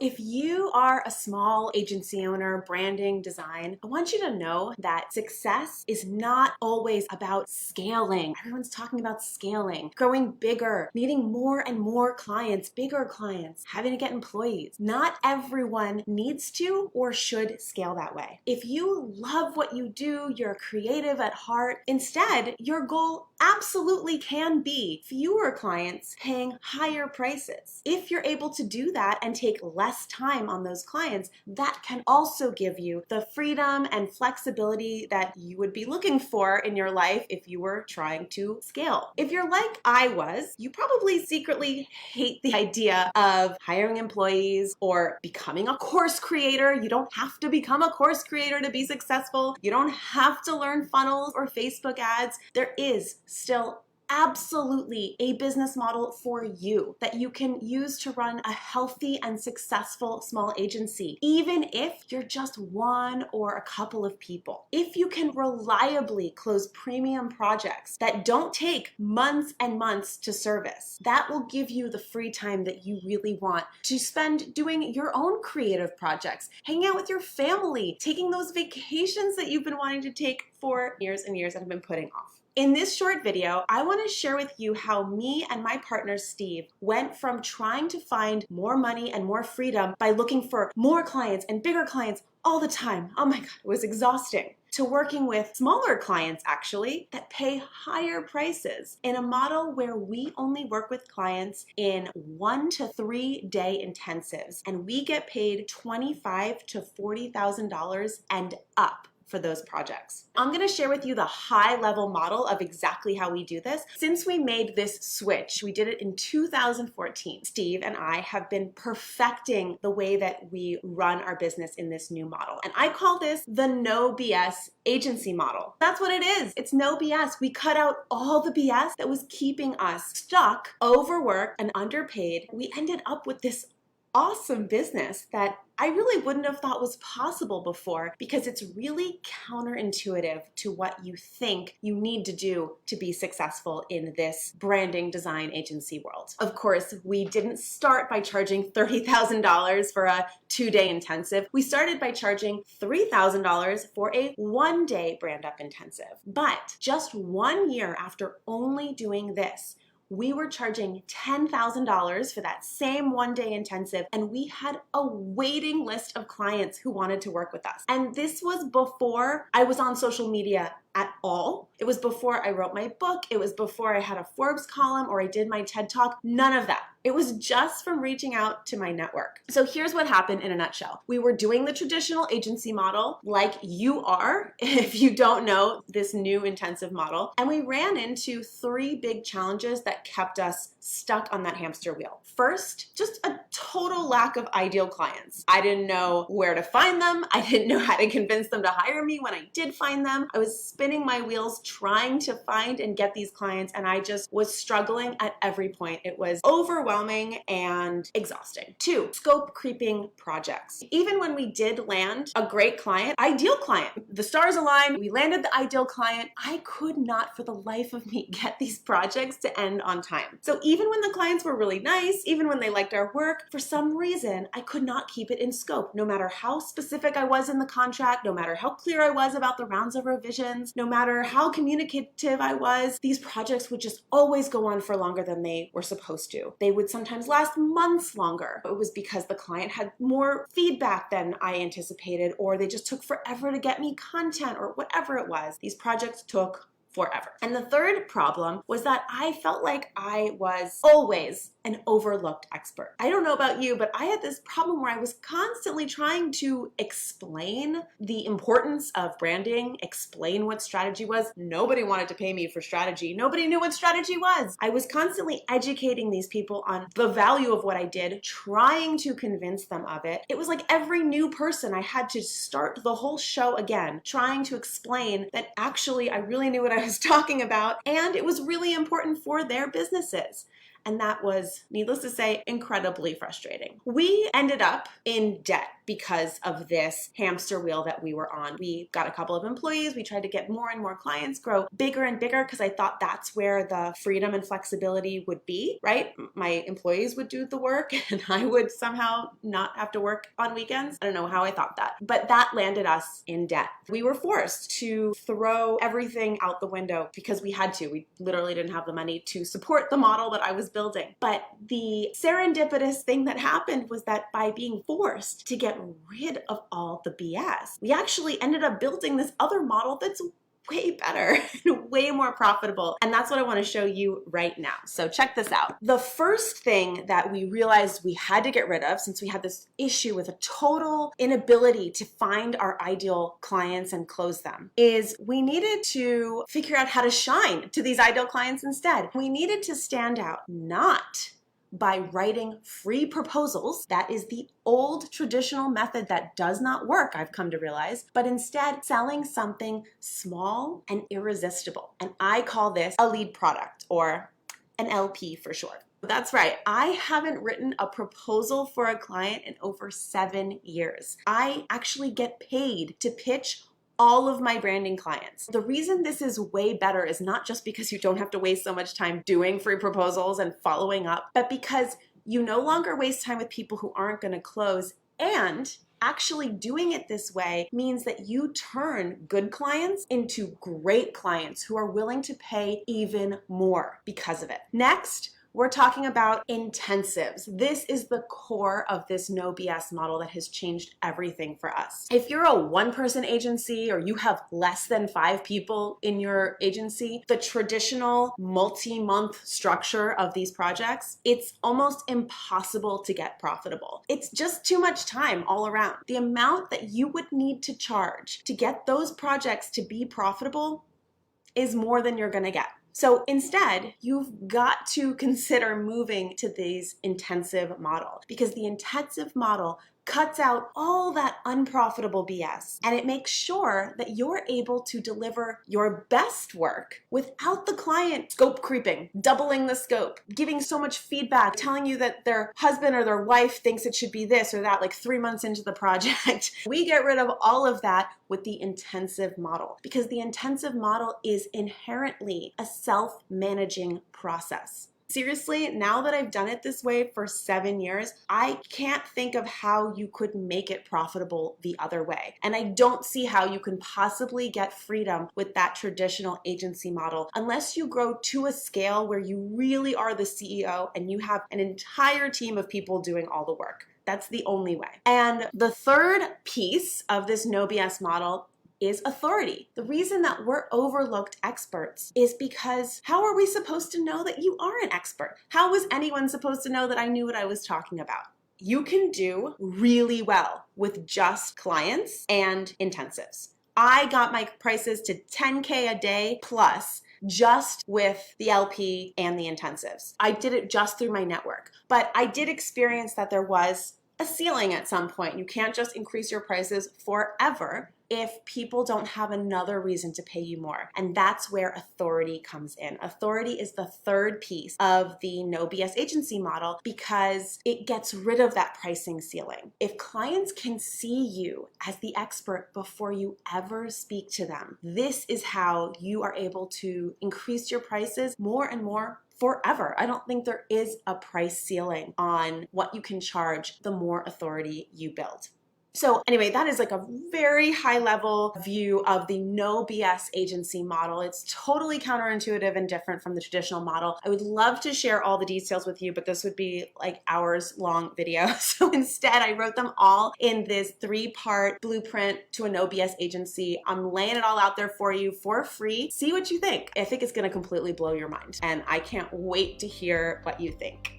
If you are a small agency owner, branding, design, I want you to know that success is not always about scaling. Everyone's talking about scaling, growing bigger, needing more and more clients, bigger clients, having to get employees. Not everyone needs to or should scale that way. If you love what you do, you're creative at heart, instead, your goal absolutely can be fewer clients paying higher prices. If you're able to do that and take less time on those clients, that can also give you the freedom and flexibility that you would be looking for in your life if you were trying to scale. If you're like I was, you probably secretly hate the idea of hiring employees or becoming a course creator. You don't have to become a course creator to be successful. You don't have to learn funnels or Facebook ads. There is still absolutely a business model for you that you can use to run a healthy and successful small agency, even if you're just one or a couple of people. If you can reliably close premium projects that don't take months and months to service, that will give you the free time that you really want to spend doing your own creative projects, hanging out with your family, taking those vacations that you've been wanting to take for years and years and have been putting off. In this short video, I want to share with you how me and my partner Steve went from trying to find more money and more freedom by looking for more clients and bigger clients all the time. Oh my God, it was exhausting. To working with smaller clients actually that pay higher prices in a model where we only work with clients in 1 to 3 day intensives and we get paid $25,000 to $40,000 and up for those projects. I'm gonna share with you the high level model of exactly how we do this. Since we made this switch, we did it in 2014. Steve and I have been perfecting the way that we run our business in this new model. And I call this the no BS agency model. That's what it is. It's no BS. We cut out all the BS that was keeping us stuck, overworked, and underpaid. We ended up with this awesome business that I really wouldn't have thought was possible before because it's really counterintuitive to what you think you need to do to be successful in this branding design agency world. Of course, we didn't start by charging $30,000 for a 2-day intensive. We started by charging $3,000 for a 1-day brand up intensive. But just 1 year after only doing this, we were charging $10,000 for that same 1-day intensive, and we had a waiting list of clients who wanted to work with us. And this was before I was on social media at all. It was before I wrote my book. It was before I had a Forbes column or I did my TED Talk. None of that. It was just from reaching out to my network. So here's what happened in a nutshell. We were doing the traditional agency model like you are, if you don't know this new intensive model. And we ran into 3 big challenges that kept us stuck on that hamster wheel. First, just a total lack of ideal clients. I didn't know where to find them. I didn't know how to convince them to hire me when I did find them. I was spinning my wheels trying to find and get these clients, and I just was struggling at every point. It was overwhelming and exhausting. 2, scope creeping projects. Even when we did land a great client, ideal client, the stars aligned, we landed the ideal client, I could not for the life of me get these projects to end on time. So even when the clients were really nice, even when they liked our work, for some reason, I could not keep it in scope. No matter how specific I was in the contract, no matter how clear I was about the rounds of revisions, no matter how communicative I was, these projects would just always go on for longer than they were supposed to. They would sometimes last months longer. It was because the client had more feedback than I anticipated, or they just took forever to get me content, or whatever it was. These projects took forever. And the third problem was that I felt like I was always an overlooked expert. I don't know about you, but I had this problem where I was constantly trying to explain the importance of branding, explain what strategy was. Nobody wanted to pay me for strategy. Nobody knew what strategy was. I was constantly educating these people on the value of what I did, trying to convince them of it. It was like every new person, I had to start the whole show again, trying to explain that actually I really knew what I was talking about, and it was really important for their businesses. And that was, needless to say, incredibly frustrating. We ended up in debt because of this hamster wheel that we were on. We got a couple of employees. We tried to get more and more clients, grow bigger and bigger, because I thought that's where the freedom and flexibility would be, right? My employees would do the work and I would somehow not have to work on weekends. I don't know how I thought that, but that landed us in debt. We were forced to throw everything out the window because we had to. We literally didn't have the money to support the model that I was building. But the serendipitous thing that happened was that by being forced to get rid of all the BS, we actually ended up building this other model that's way better and way more profitable. And that's what I want to show you right now. So check this out. The first thing that we realized we had to get rid of, since we had this issue with a total inability to find our ideal clients and close them, is we needed to figure out how to shine to these ideal clients instead. We needed to stand out, not by writing free proposals. That is the old traditional method that does not work, I've come to realize, but instead selling something small and irresistible. And I call this a lead product, or an LP for short. That's right. I haven't written a proposal for a client in over 7 years. I actually get paid to pitch all of my branding clients. The reason this is way better is not just because you don't have to waste so much time doing free proposals and following up, but because you no longer waste time with people who aren't going to close. And actually doing it this way means that you turn good clients into great clients who are willing to pay even more because of it. Next, we're talking about intensives. This is the core of this no BS model that has changed everything for us. If you're a one-person agency or you have less than 5 people in your agency, the traditional multi-month structure of these projects, it's almost impossible to get profitable. It's just too much time all around. The amount that you would need to charge to get those projects to be profitable is more than you're gonna get. So instead, you've got to consider moving to these intensive model, because the intensive model cuts out all that unprofitable BS, and it makes sure that you're able to deliver your best work without the client scope creeping, doubling the scope, giving so much feedback, telling you that their husband or their wife thinks it should be this or that like 3 months into the project. We get rid of all of that with the intensive model, because the intensive model is inherently a self-managing process. Seriously, now that I've done it this way for 7 years, I can't think of how you could make it profitable the other way. And I don't see how you can possibly get freedom with that traditional agency model unless you grow to a scale where you really are the CEO and you have an entire team of people doing all the work. That's the only way. And the third piece of this no BS model is authority. The reason that we're overlooked experts is because how are we supposed to know that you are an expert? How was anyone supposed to know that I knew what I was talking about? You can do really well with just clients and intensives. I got my prices to 10K a day plus just with the LP and the intensives. I did it just through my network, but I did experience that there was a ceiling at some point. You can't just increase your prices forever if people don't have another reason to pay you more. And that's where authority comes in. Authority is the third piece of the no BS agency model because it gets rid of that pricing ceiling. If clients can see you as the expert before you ever speak to them, this is how you are able to increase your prices more and more forever. I don't think there is a price ceiling on what you can charge the more authority you build. So anyway, that is like a very high level view of the no BS agency model. It's totally counterintuitive and different from the traditional model. I would love to share all the details with you, but this would be like hours long video. So instead, I wrote them all in this 3-part blueprint to a no BS agency. I'm laying it all out there for you for free. See what you think. I think it's going to completely blow your mind, and I can't wait to hear what you think.